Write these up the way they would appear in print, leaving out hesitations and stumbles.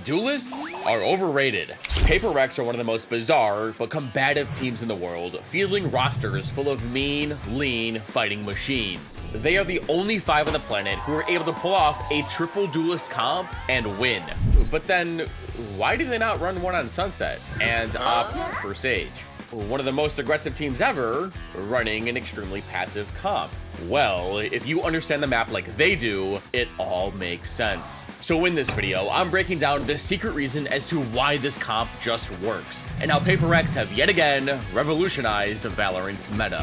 Duelists are overrated. Paper Rex are one of the most bizarre but combative teams in the world, fielding rosters full of mean, lean fighting machines. They are the only 5 on the planet who are able to pull off a triple duelist comp and win. But then, why do they not run one on Sunset and opt for Sage? One of the most aggressive teams ever, running an extremely passive comp. Well, if you understand the map like they do, it all makes sense. So in this video, I'm breaking down the secret reason as to why this comp just works, and how Paper Rex have yet again revolutionized Valorant's meta.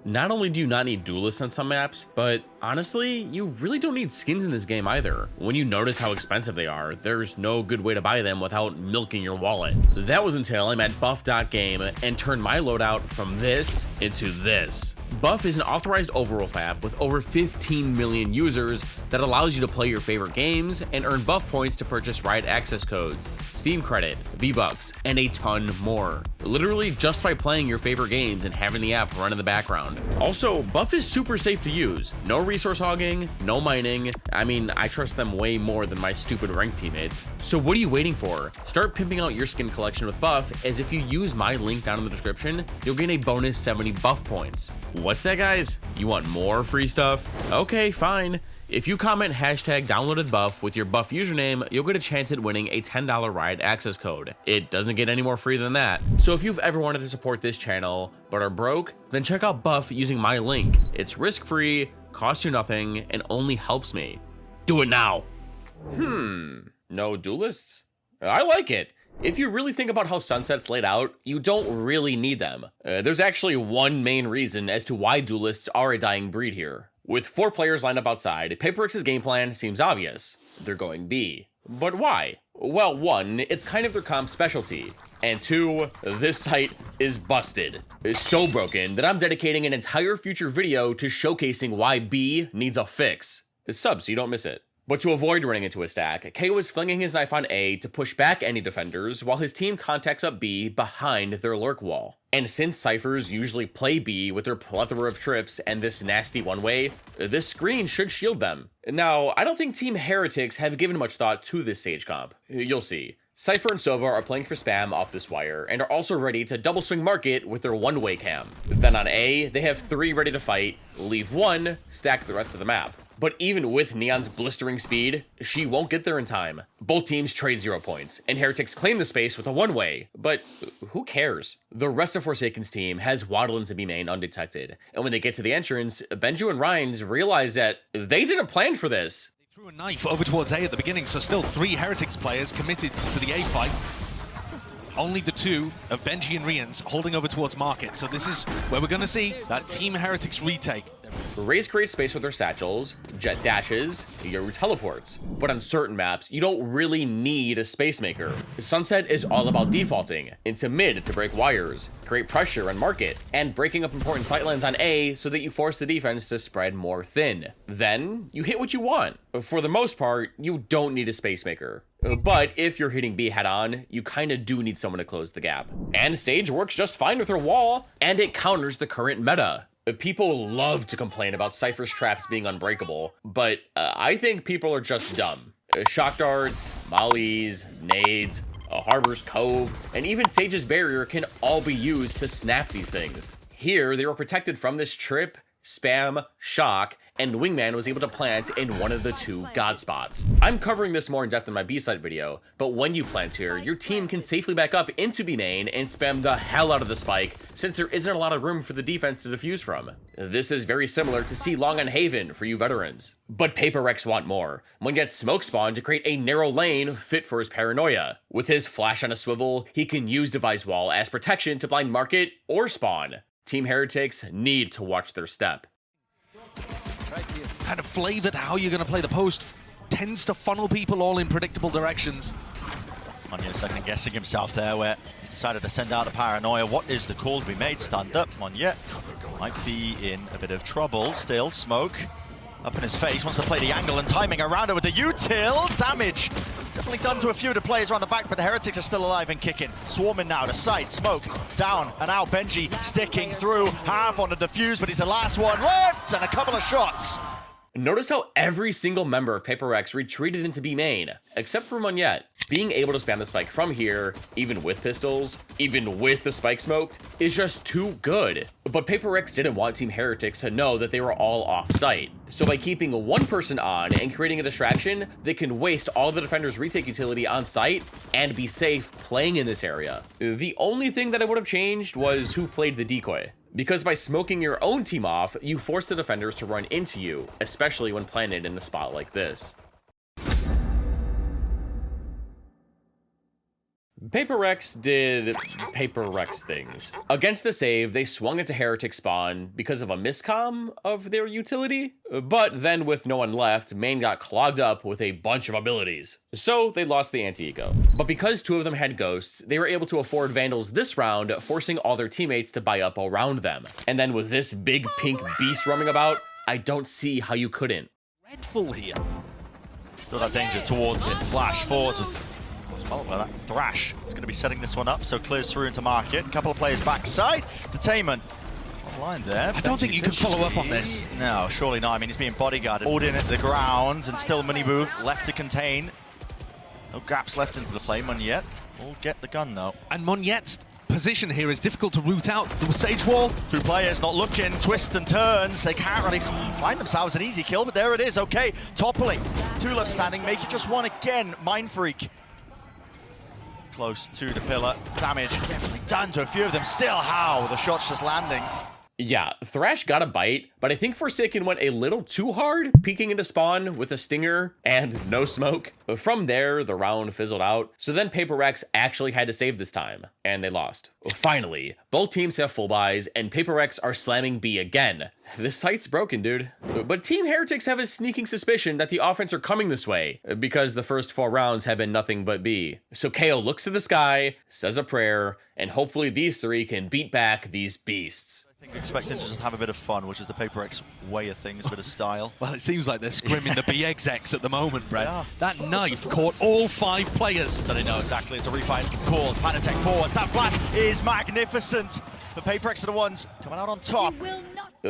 Not only do you not need duelists on some maps, but honestly, you really don't need skins in this game either. When you notice how expensive they are, there's no good way to buy them without milking your wallet. That was until I met buff.game and turned my loadout from this into this. Buff is an authorized overworld app with over 15 million users that allows you to play your favorite games and earn buff points to purchase Riot access codes, Steam credit, V-Bucks, and a ton more. Literally just by playing your favorite games and having the app run in the background. Also, Buff is super safe to use. No resource hogging, no mining. I mean, I trust them way more than my stupid ranked teammates. So what are you waiting for? Start pimping out your skin collection with Buff, as if you use my link down in the description, you'll gain a bonus 70 buff points. What's that, guys? You want more free stuff? Okay, fine. If you comment hashtag downloaded buff with your buff username, you'll get a chance at winning a $10 Riot access code. It doesn't get any more free than that. So if you've ever wanted to support this channel but are broke, then check out Buff using my link. It's risk-free, costs you nothing, and only helps me. Do it now. No duelists? I like it. If you really think about how Sunset's laid out, you don't really need them. There's actually one main reason as to why duelists are a dying breed here. With 4 players lined up outside, Paper Rex's game plan seems obvious. They're going B. But why? Well, 1, it's kind of their comp specialty. And 2, this site is busted. It's so broken that I'm dedicating an entire future video to showcasing why B needs a fix. Sub so you don't miss it. But to avoid running into a stack, KO is flinging his knife on A to push back any defenders while his team contacts up B behind their lurk wall. And since Cyphers usually play B with their plethora of trips and this nasty one-way, this screen should shield them. Now, I don't think Team Heretics have given much thought to this Sage comp. You'll see. Cypher and Sova are playing for spam off this wire and are also ready to double swing market with their one-way cam. Then on A, they have 3 ready to fight, leave 1, stack the rest of the map. But even with Neon's blistering speed, she won't get there in time. Both teams trade 0 points, and Heretics claim the space with a one-way, but who cares? The rest of Forsaken's team has waddled into B main undetected, and when they get to the entrance, Benju and Rhines realize that they didn't plan for this. They threw a knife over towards A at the beginning, so still 3 Heretics players committed to the A fight. Only the 2 of Benji and Rians holding over towards Market, so this is where we're going to see that Team Heretics retake. Raze creates space with their satchels, Jet dashes, Yoru teleports. But on certain maps, you don't really need a space maker. Sunset is all about defaulting into mid to break wires, create pressure on Market, and breaking up important sightlines on A so that you force the defense to spread more thin. Then, you hit what you want. For the most part, you don't need a space maker. But if you're hitting B head on, you kinda do need someone to close the gap. And Sage works just fine with her wall, and it counters the current meta. People love to complain about Cypher's traps being unbreakable, but I think people are just dumb. Shock darts, mollies, nades, Harbor's Cove, and even Sage's barrier can all be used to snap these things. Here, they were protected from this trip, spam, shock, and Wingman was able to plant in one of the 2 god spots. I'm covering this more in depth in my B-side video, but when you plant here, your team can safely back up into B main and spam the hell out of the spike, since there isn't a lot of room for the defense to defuse from. This is very similar to C long on Haven for you veterans. But Paper Rex want more. One gets smoke spawn to create a narrow lane fit for his paranoia. With his flash on a swivel, he can use device wall as protection to blind Market or spawn. Team Heretics need to watch their step. Kind of flavored how you're going to play the post tends to funnel people all in predictable directions. Monya second guessing himself there, where he decided to send out the paranoia. What is the call to be made? Stand up. Monya might be in a bit of trouble. Still, smoke up in his face. Wants to play the angle and timing around it with the util. Damage definitely done to a few of the players around the back, but the Heretics are still alive and kicking. Swarming now to side, smoke, down and out. Benji sticking through, half on the defuse, but he's the last one left, and a couple of shots. Notice how every single member of Paper Rex retreated into B main, except for Monyet. Being able to spam the spike from here, even with pistols, even with the spike smoked, is just too good. But Paper Rex didn't want Team Heretics to know that they were all off-site. So by keeping one person on and creating a distraction, they can waste all the defender's retake utility on site and be safe playing in this area. The only thing that I would have changed was who played the decoy. Because by smoking your own team off, you force the defenders to run into you, especially when planted in a spot like this. Paper Rex did Paper Rex things. Against the save, they swung into Heretic spawn because of a miscomm of their utility, but then with no one left, main got clogged up with a bunch of abilities. So they lost the anti-eco. But because two of them had ghosts, they were able to afford Vandals this round, forcing all their teammates to buy up around them. And then with this big pink beast roaming about, I don't see how you couldn't. Dreadful here. Still that danger towards it. Flash forwards with followed by that Thrash. He's going to be setting this one up, so clears through into market. A couple of players backside. Detainment. Line there. I don't think you can follow up on this. No, surely not. I mean, he's being bodyguarded. Odin at the ground, and still Minibu left to contain. No gaps left into the play. Monyet will get the gun, though. And Monyet's position here is difficult to root out. The Sage Wall. Two players not looking, twists and turns. They can't really find themselves an easy kill, but there it is. Okay, toppling. Two left standing, make it just one again. Mind Freak. Close to the pillar. Damage definitely done to a few of them. Still how? The shot's just landing. Yeah, Thrash got a bite, but I think Forsaken went a little too hard, peeking into spawn with a stinger and no smoke. From there, the round fizzled out, so then Paper Rex actually had to save this time, and they lost. Finally, both teams have full buys, and Paper Rex are slamming B again. This site's broken, dude. But Team Heretics have a sneaking suspicion that the offense are coming this way, because the first 4 rounds have been nothing but B. So KO looks to the sky, says a prayer, and hopefully these 3 can beat back these beasts. I think expecting to just have a bit of fun, which is the Paper X way of things, a bit of style. Well, it seems like they're scrimming the BXX at the moment, Brett. Yeah. That knife caught all 5 players. So they know exactly it's a refight called. Panatech forwards. That flash is magnificent. The Paper X are the ones coming out on top.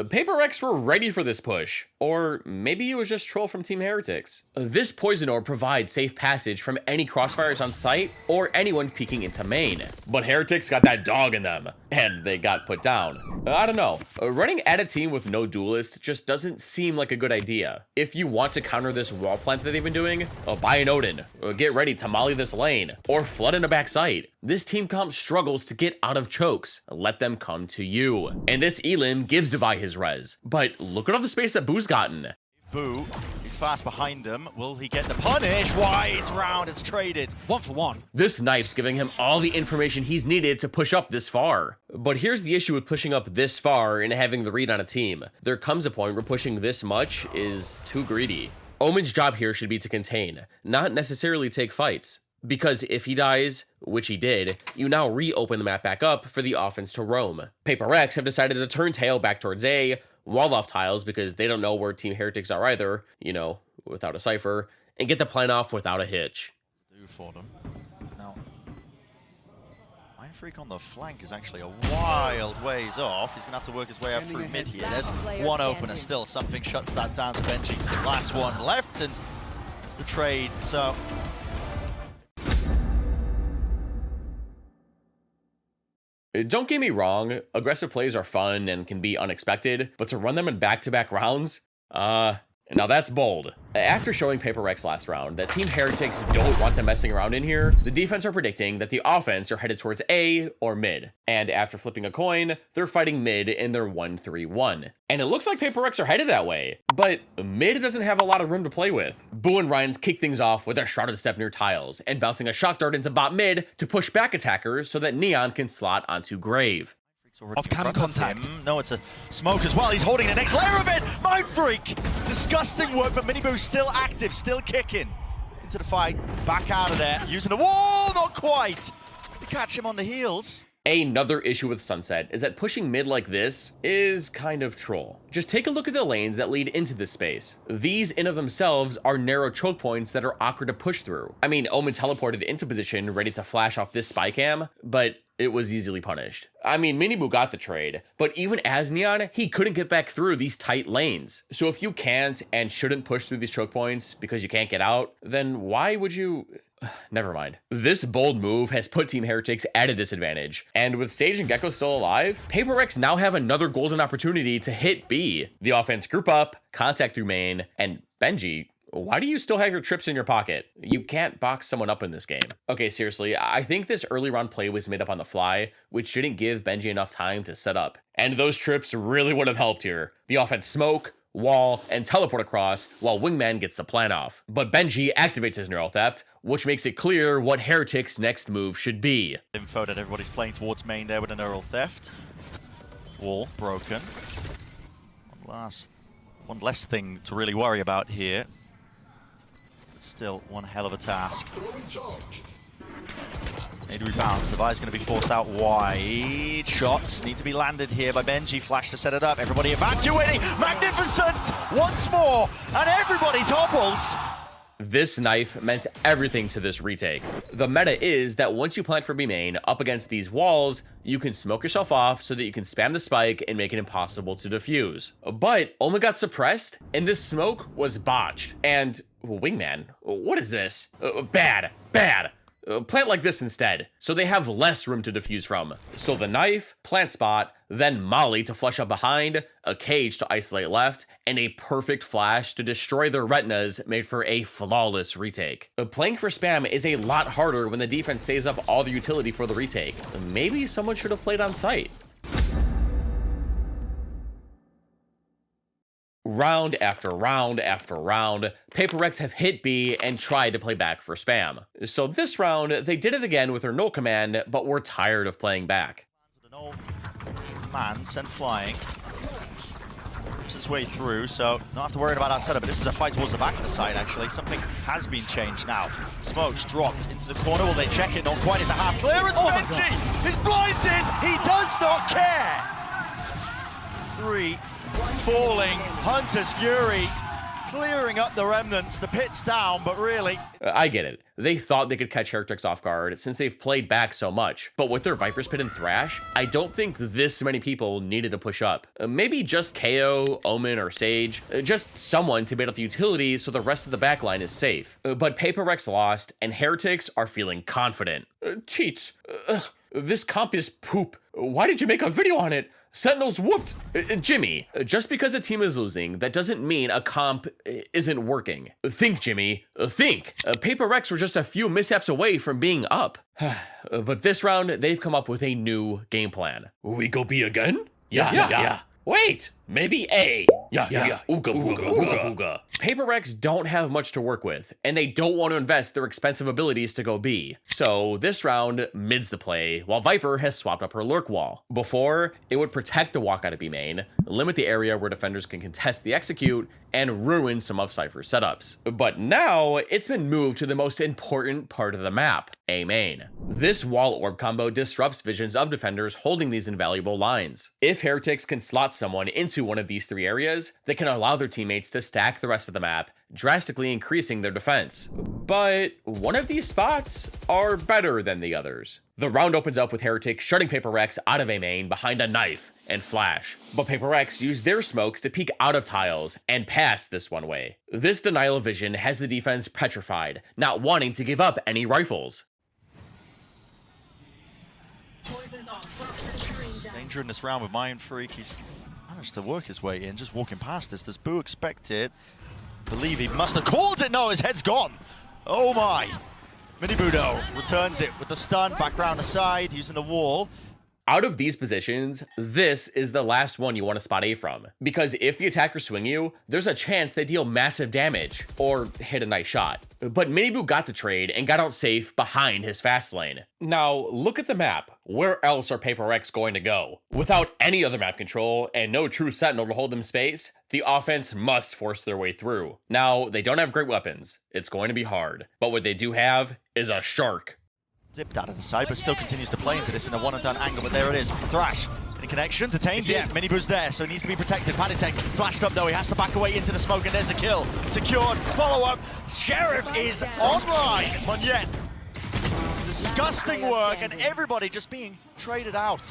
Paper Rex were ready for this push, or maybe it was just troll from Team Heretics. This poison orb provides safe passage from any crossfires on site or anyone peeking into main. But Heretics got that dog in them, and they got put down. I don't know. Running at a team with no duelist just doesn't seem like a good idea. If you want to counter this wall plant that they've been doing, buy an Odin, get ready to molly this lane, or flood in a back site. This team comp struggles to get out of chokes. Let them come to you. And this Elim gives Devi his res. But look at all the space that Boo's gotten. Boo is fast behind him. Will he get the punish? Wide round is traded. 1 for 1. This knife's giving him all the information he's needed to push up this far. But here's the issue with pushing up this far and having the read on a team. There comes a point where pushing this much is too greedy. Omen's job here should be to contain, not necessarily take fights. Because if he dies, which he did, you now reopen the map back up for the offense to roam. Paper Rex have decided to turn tail back towards A, wall off tiles because they don't know where Team Heretics are either, you know, without a cipher, and get the plan off without a hitch. Do for them. Now, Mind Freak on the flank is actually a wild ways off. He's going to have to work his way up through mid here. There's one opener still. Something shuts that down to Benji. Last one left, and it's the trade. So don't get me wrong, aggressive plays are fun and can be unexpected, but to run them in back-to-back rounds, now that's bold. After showing Paper Rex last round that Team Heretics don't want them messing around in here, the defense are predicting that the offense are headed towards A or mid. And after flipping a coin, they're fighting mid in their 1-3-1. And it looks like Paper Rex are headed that way, but mid doesn't have a lot of room to play with. Boo and Ryan's kick things off with their shrouded step near tiles and bouncing a shock dart into bot mid to push back attackers so that Neon can slot onto Grave. Off cam contact. No, it's a smoke as well. He's holding the next layer of it. Mind Freak. Disgusting work, but Miniboo's still active, still kicking. Into the fight. Back out of there. Using the wall. Not quite. They catch him on the heels. Another issue with Sunset is that pushing mid like this is kind of troll. Just take a look at the lanes that lead into this space. These in of themselves are narrow choke points that are awkward to push through. I mean, Omen teleported into position ready to flash off this spy cam, but it was easily punished. I mean, Miniboo got the trade, but even as Neon, he couldn't get back through these tight lanes. So if you can't and shouldn't push through these choke points because you can't get out, then why would you? Never mind. This bold move has put Team Heretics at a disadvantage, and with Sage and Gecko still alive, Paper Rex now have another golden opportunity to hit B. The offense group up, contact through main, and Benji, why do you still have your trips in your pocket? You can't box someone up in this game. Okay, seriously, I think this early round play was made up on the fly, which didn't give Benji enough time to set up. And those trips really would have helped here. The offense smoke, wall, and teleport across while Wingman gets the plan off. But Benji activates his neural theft, which makes it clear what Heretics' next move should be. Info that everybody's playing towards main there with a neural theft. Wall broken. One less thing to really worry about here. Still one hell of a task. Need rebounds. The buy's going to be forced out wide. Shots need to be landed here by Benji. Flash to set it up. Everybody evacuating. Magnificent once more. And everybody topples. This knife meant everything to this retake. The meta is that once you plant for B main up against these walls, you can smoke yourself off so that you can spam the spike and make it impossible to defuse. But Omen got suppressed and this smoke was botched. And Wingman, what is this? Bad. Plant like this instead, so they have less room to defuse from. So the knife, plant spot, then molly to flush up behind, a cage to isolate left, and a perfect flash to destroy their retinas made for a flawless retake. Playing for spam is a lot harder when the defense saves up all the utility for the retake. Maybe someone should have played on site. Round after round after round, Paper Rex have hit B and tried to play back for spam. So this round, they did it again with their null command, but were tired of playing back. The null man sent flying. Rips its way through, so not have to worry about our setup, but this is a fight towards the back of the side, actually. Something has been changed now. Smoke's dropped into the corner. Will they check it? Not quite. It's a half clearance. Oh, Benji is blinded. He does not care. 3. Falling, Hunter's Fury, clearing up the remnants, the pit's down, but really... I get it. They thought they could catch Heretics off guard since they've played back so much. But with their Viper's Pit and Thrash, I don't think this many people needed to push up. Maybe just KO, Omen, or Sage. Just someone to bait out the utility so the rest of the backline is safe. But Paper Rex lost, and Heretics are feeling confident. Teets, this comp is poop. Why did you make a video on it? Sentinels whooped. Jimmy, just because a team is losing, that doesn't mean a comp isn't working. Think, Jimmy, think. Paper Rex were just a few mishaps away from being up. But this round, they've come up with a new game plan. We go B again? Yeah. Wait, maybe A. Yeah. Ooga booga. Paper Rex don't have much to work with, and they don't want to invest their expensive abilities to go B. So this round mids the play, while Viper has swapped up her lurk wall. Before, it would protect the walk out of B main, limit the area where defenders can contest the execute, and ruin some of Cypher's setups. But now, it's been moved to the most important part of the map, A main. This wall orb combo disrupts visions of defenders holding these invaluable lines. If Heretics can slot someone into one of these 3 areas, they can allow their teammates to stack the rest of the map, drastically increasing their defense. But one of these spots are better than the others. The round opens up with Heretics shutting Paper Rex out of A main behind a knife and flash. But Paper Rex used their smokes to peek out of tiles and pass this one way. This denial of vision has the defense petrified, not wanting to give up any rifles. Danger in this round with Mind Freak. He's managed to work his way in, just walking past this. Does Boo expect it? Believe he must have called it. No, his head's gone. Oh my. Minibudo returns it with the stun, back round the side, using the wall. Out of these positions, this is the last one you want to spot A from. Because if the attackers swing you, there's a chance they deal massive damage, or hit a nice shot. But Miniboo got the trade and got out safe behind his fast lane. Now, look at the map. Where else are Paper Rex going to go? Without any other map control and no true sentinel to hold them space, the offense must force their way through. Now, they don't have great weapons. It's going to be hard. But what they do have is a shark. Zipped out of the side, but still continues to play into this in a one-and-done angle, but there it is. Thrash in connection, detained it. Miniboo's there, so he needs to be protected. Patitek flashed up though, he has to back away into the smoke, and there's the kill. Secured, follow-up. Sheriff is online, but yet disgusting work, and everybody just being traded out.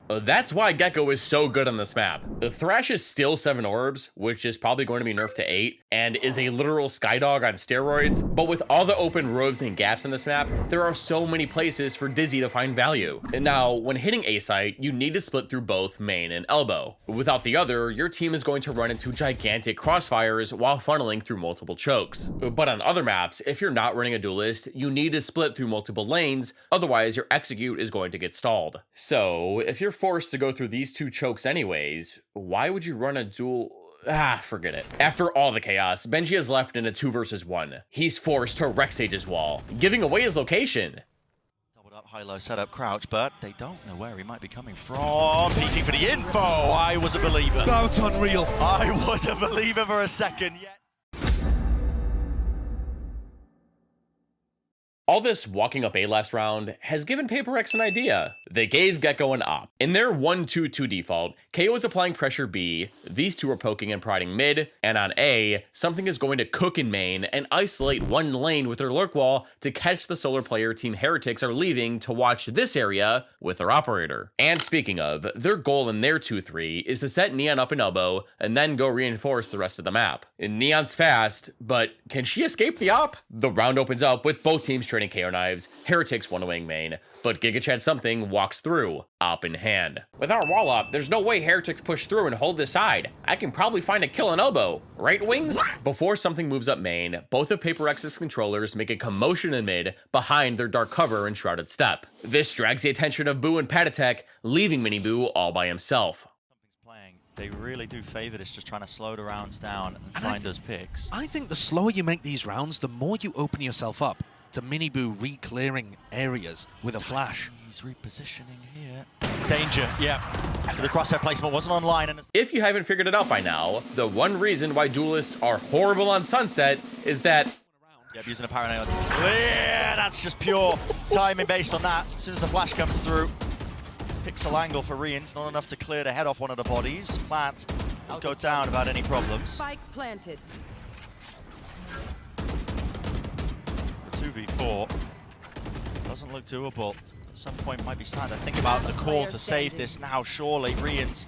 That's why Gecko is so good on this map. The Thrash is still 7 orbs, which is probably going to be nerfed to 8, and is a literal skydog on steroids. But with all the open roofs and gaps in this map, there are so many places for Dizzy to find value. And now, when hitting A site, you need to split through both main and elbow. Without the other, your team is going to run into gigantic crossfires while funneling through multiple chokes. But on other maps, if you're not running a duelist, you need to split through multiple lanes, otherwise your execute is going to get stalled. So, if you're forced to go through these 2 chokes anyways, why would you run a duel? Forget it. After all the chaos, Benji is left in a 2 versus 1. He's forced to wreck Sage's wall, giving away his location. Doubled up, high-low setup, crouch, but they don't know where he might be coming from. Peeking for the info. I was a believer. That's unreal. I was a believer for a second. Yeah. All this walking up A last round has given Paper X an idea. They gave Gecko an op. In their 1-2-2 default, KO is applying pressure B, these two are poking and priding mid, and on A, something is going to cook in main and isolate one lane with their lurk wall to catch the solar player Team Heretics are leaving to watch this area with their operator. And speaking of, their goal in their 2-3 is to set Neon up in elbow and then go reinforce the rest of the map. Neon's fast, but can she escape the op? The round opens up with both teams trading KO knives, Heretics one Wingman, but GigaChad something walks through, op in hand. With our wall up, there's no way Heretics push through and hold this side. I can probably find a kill on elbow, right Wings? Before something moves up main, both of Paper X's controllers make a commotion in mid behind their dark cover and shrouded step. This drags the attention of Boo and Patitek, leaving Mini Boo all by himself. Something's playing. They really do favor this, just trying to slow the rounds down and find those picks. I think the slower you make these rounds, the more you open yourself up to Miniboo re-clearing areas with a flash. He's repositioning here. Danger, yeah. The crosshair placement wasn't online. And if you haven't figured it out by now, the one reason why duelists are horrible on Sunset is that... Yeah, using a paranoid. Yeah, that's just pure timing based on that. As soon as the flash comes through, pixel angle for Rians, not enough to clear the head off one of the bodies. Plant will go down without any problems. Spike planted. 2v4 doesn't look doable. At some point might be starting to think about the call to save this now. Surely Rians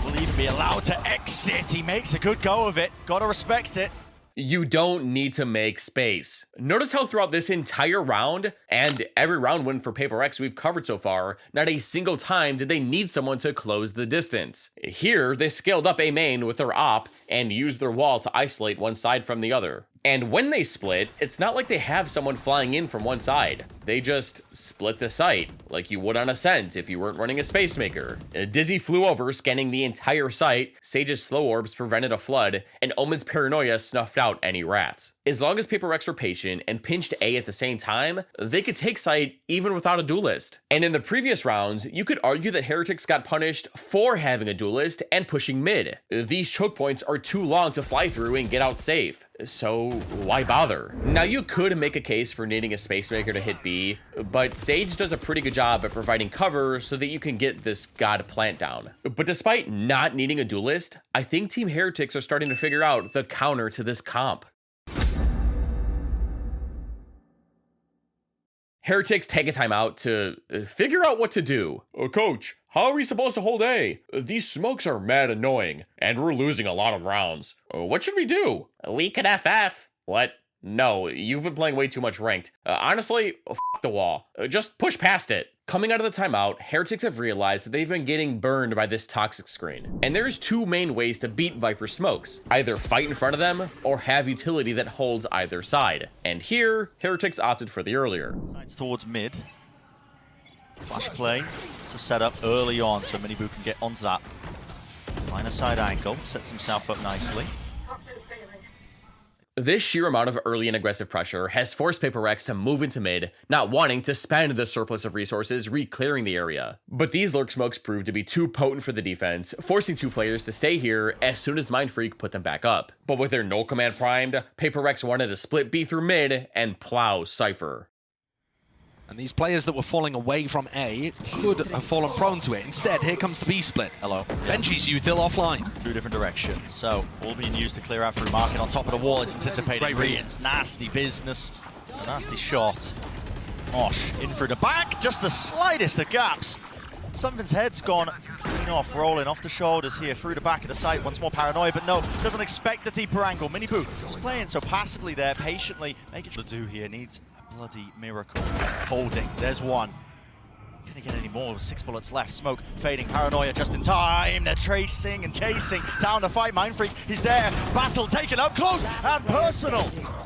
will even be allowed to exit. He makes a good go of it. Gotta respect it. You don't need to make space. Notice how throughout this entire round, and every round win for Paper X we've covered so far, not a single time did they need someone to close the distance. Here, they scaled up A main with their op and used their wall to isolate one side from the other. And when they split, it's not like they have someone flying in from one side. They just split the site, like you would on Ascent if you weren't running a Space Maker. Dizzy flew over, scanning the entire site, Sage's slow orbs prevented a flood, and Omen's paranoia snuffed out any rats. As long as Paper X were patient and pinched A at the same time, they could take site even without a duelist. And in the previous rounds, you could argue that Heretics got punished for having a duelist and pushing mid. These choke points are too long to fly through and get out safe, so why bother? Now you could make a case for needing a Space Maker to hit B, but Sage does a pretty good job at providing cover so that you can get this god plant down. But despite not needing a duelist, I think Team Heretics are starting to figure out the counter to this comp. Heretics take a timeout to figure out what to do. Coach, how are we supposed to hold A? These smokes are mad annoying, and we're losing a lot of rounds. What should we do? We could FF. What? No, you've been playing way too much ranked. Honestly, f the wall. Just push past it. Coming out of the timeout, Heretics have realized that they've been getting burned by this toxic screen. And there's two main ways to beat Viper smokes. Either fight in front of them, or have utility that holds either side. And here, Heretics opted for the earlier. Sides towards mid. Flash play. It's a setup early on so Miniboo can get onto that line of sight angle. Sets himself up nicely. This sheer amount of early and aggressive pressure has forced Paper X to move into mid, not wanting to spend the surplus of resources re-clearing the area. But these lurk smokes proved to be too potent for the defense, forcing two players to stay here as soon as Mindfreak put them back up. But with their null command primed, Paper X wanted to split B through mid and plow Cypher. And these players that were falling away from A could have fallen prone to it. Instead, here comes the B split. Hello. Benji's Uthil offline. Two different directions. So, all being used to clear out through market on top of the wall. It's anticipated. Great read. It's nasty business. A nasty shot. Osh in through the back. Just the slightest of gaps. Something's head's gone clean off, rolling off the shoulders here through the back of the site. Once more paranoia, but no, doesn't expect the deeper angle. Miniboo just playing so passively there, patiently making sure to do here. Needs a bloody miracle. Holding. There's one. Gonna get any more with 6 bullets left. Smoke fading, paranoia just in time. They're tracing and chasing down the fight. Mindfreak, he's there. Battle taken up close and personal.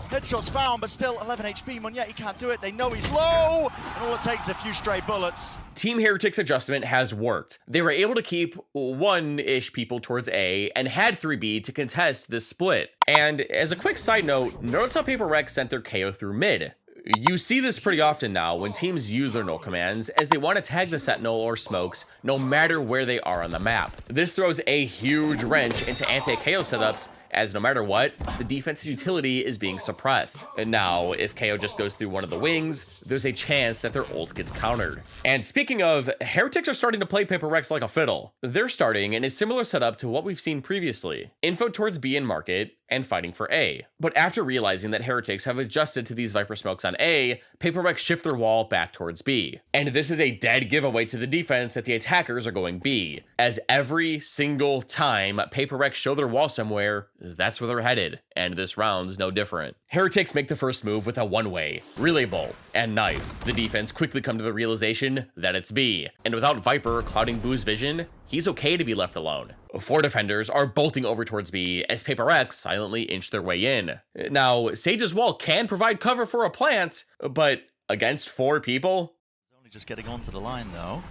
Headshots found, but still 11 HP. Monyet, he can't do it. They know he's low, and all it takes is a few stray bullets. Team Heretic's adjustment has worked. They were able to keep 1-ish people towards A and had 3B to contest this split. And as a quick side note, notice how Paper Rex sent their KO through mid. You see this pretty often now when teams use their null commands, as they want to tag the sentinel or smokes no matter where they are on the map. This throws a huge wrench into anti-KO setups, as no matter what, the defense's utility is being suppressed. And now, if KO just goes through one of the wings, there's a chance that their ult gets countered. And speaking of, Heretics are starting to play Paper Rex like a fiddle. They're starting in a similar setup to what we've seen previously. Info towards B and market, and fighting for A. But after realizing that Heretics have adjusted to these Viper smokes on A, Paper Rex shift their wall back towards B. And this is a dead giveaway to the defense that the attackers are going B, as every single time Paper Rex show their wall somewhere, that's where they're headed, and this round's no different. Heretics make the first move with a one-way, relay bolt, and knife. The defense quickly come to the realization that it's B, and without Viper clouding Boo's vision, he's okay to be left alone. 4 defenders are bolting over towards B as Paper Rex silently inch their way in. Now, Sage's wall can provide cover for a plant, but against 4 people? Only just getting onto the line though.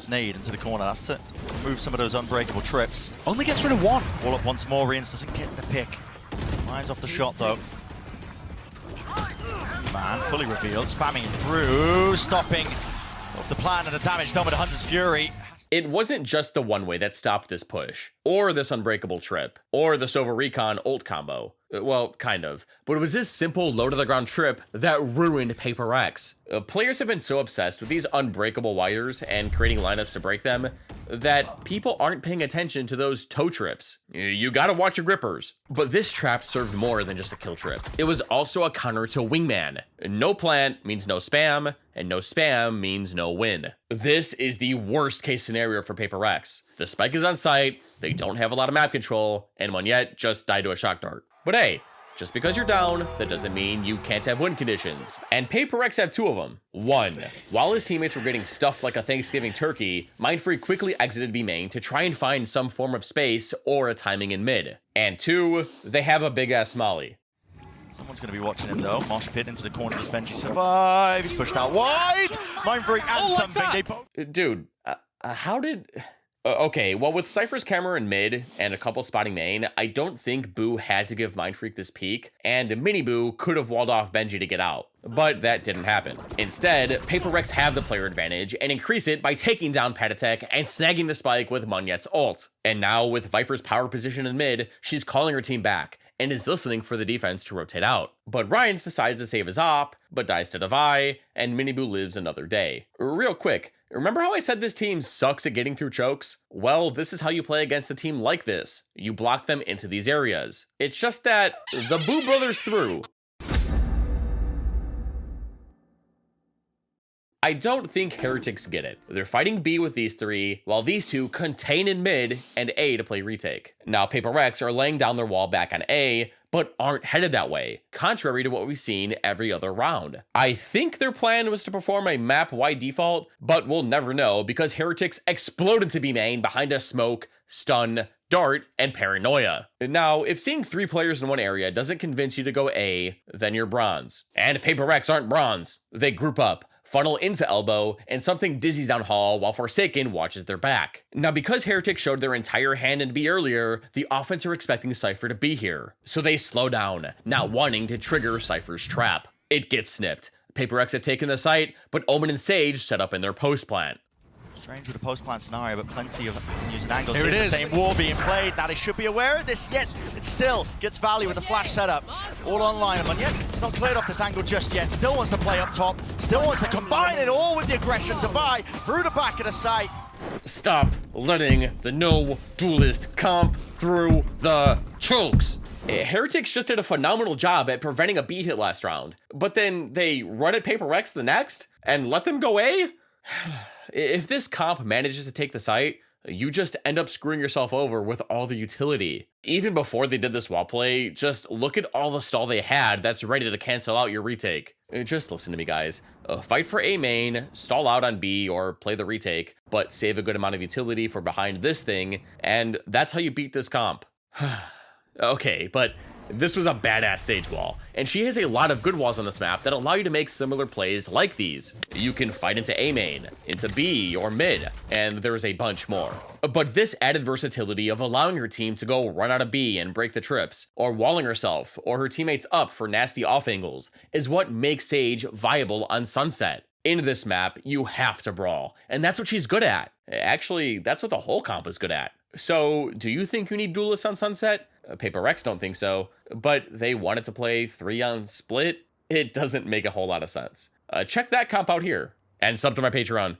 Nade into the corner, that's to remove some of those unbreakable trips. Only gets rid of 1. Wall up once more, Rians doesn't get the pick. Eyes off the shot though. Man, fully revealed, spamming through, stopping off the plan and the damage done with the Hunter's Fury. It wasn't just the one-way that stopped this push, or this unbreakable trip, or the Sova Recon ult combo. Well, kind of. But it was this simple low-to-the-ground trip that ruined Paper Rex. Players have been so obsessed with these unbreakable wires and creating lineups to break them that people aren't paying attention to those toe trips. You gotta watch your grippers. But this trap served more than just a kill trip. It was also a counter to Wingman. No plant means no spam, and no spam means no win. This is the worst case scenario for Paper Rex. The spike is on site, they don't have a lot of map control, and Monyet just died to a shock dart. But hey, just because you're down, that doesn't mean you can't have win conditions. And Paper Rex have 2 of them. 1, while his teammates were getting stuffed like a Thanksgiving turkey, Mindfreak quickly exited B main to try and find some form of space or a timing in mid. And 2, they have a big-ass molly. Someone's going to be watching him though. Mosh pit into the corner. Does Benji survive? He's pushed out wide. Mindbreak and something. They both. Dude, how did... Okay, well, with Cypher's camera in mid and a couple spotting main, I don't think Boo had to give Mindfreak this peek, and Mini Boo could have walled off Benji to get out. But that didn't happen. Instead, Paper Rex have the player advantage and increase it by taking down Patatek and snagging the spike with Monyet's ult. And now, with Viper's power position in mid, she's calling her team back and is listening for the defense to rotate out. But Ryans decides to save his op, but dies to Devi, and Miniboo lives another day. Real quick, remember how I said this team sucks at getting through chokes? Well, this is how you play against a team like this. You block them into these areas. It's just that the Boo brothers threw. I don't think Heretics get it. They're fighting B with these 3, while these 2 contain in mid and A to play retake. Now, Paper Rex are laying down their wall back on A, but aren't headed that way, contrary to what we've seen every other round. I think their plan was to perform a map-wide default, but we'll never know because Heretics exploded to B main behind a smoke, stun, dart, and paranoia. Now, if seeing 3 players in one area doesn't convince you to go A, then you're bronze. And Paper Rex aren't bronze. They group up, funnel into elbow, and something dizzies down hall while Forsaken watches their back. Now, because Heretics showed their entire hand in B earlier, the offense are expecting Cypher to be here. So they slow down, not wanting to trigger Cypher's trap. It gets snipped. Paper X have taken the site, but Omen and Sage set up in their post plant. Strange with the post-plant scenario, but plenty of using angles. Here it Here's is. the same wall being played. Now they should be aware of this, yet it still gets value with the flash setup. All online, and yet it's not cleared off this angle just yet. Still wants to play up top. Still wants to combine it all with the aggression. Divide through the back of the site. Stop letting the no duelist comp through the chokes. Heretics just did a phenomenal job at preventing a B hit last round, but then they run at Paper Rex the next and let them go A? If this comp manages to take the site, you just end up screwing yourself over with all the utility. Even before they did this wall play, just look at all the stall they had that's ready to cancel out your retake. Just listen to me, guys. Fight for A main, stall out on B, or play the retake, but save a good amount of utility for behind this thing, and that's how you beat this comp. Okay, but this was a badass Sage wall, and she has a lot of good walls on this map that allow you to make similar plays like these. You can fight into A main, into B or mid, and there's a bunch more. But this added versatility of allowing her team to go run out of B and break the trips, or walling herself or her teammates up for nasty off angles, is what makes Sage viable on Sunset. In this map, you have to brawl, and that's what she's good at. Actually, that's what the whole comp is good at. So, do you think you need duelists on Sunset? Paper Rex don't think so, but they wanted to play 3 on split? It doesn't make a whole lot of sense. Check that comp out here, and sub to my Patreon.